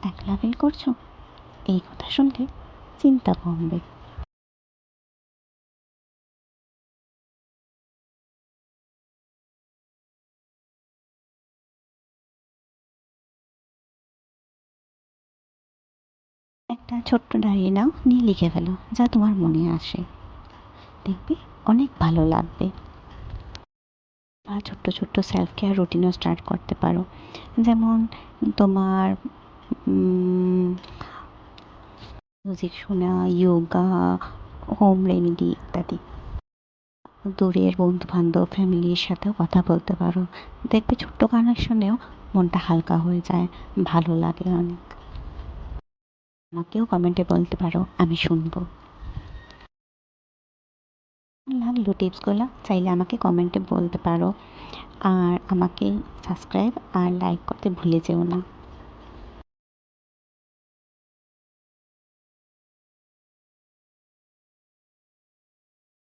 একলা ফিল করছো? এই কথা শুনলে চিন্তা কমবে। একটা ছোট্ট ডায়েরি নাও, নিয়ে লিখে ফেলো যা তোমার মনে আসে। দেখবে অনেক ভালো লাগবে। বা ছোট্ট ছোট্ট সেলফ কেয়ার রুটিনও স্টার্ট করতে পারো। যেমন তোমার মিউজিক শোনা, যোগা, হোম রেমেডি ইত্যাদি। দূরের বন্ধু-বান্ধব, ফ্যামিলির সাথেও কথা বলতে পারো। দেখবে ছোট্ট কানেকশনেও মনটা হালকা হয়ে যায়, ভালো লাগে অনেক। আমাকেও কমেন্টে বলতে পারো, আমি শুনবো। লাগলো টিপসগুলো চাইলে আমাকে কমেন্টে বলতে পারো। আর আমাকে সাবস্ক্রাইব আর লাইক করতে ভুলে যেও না।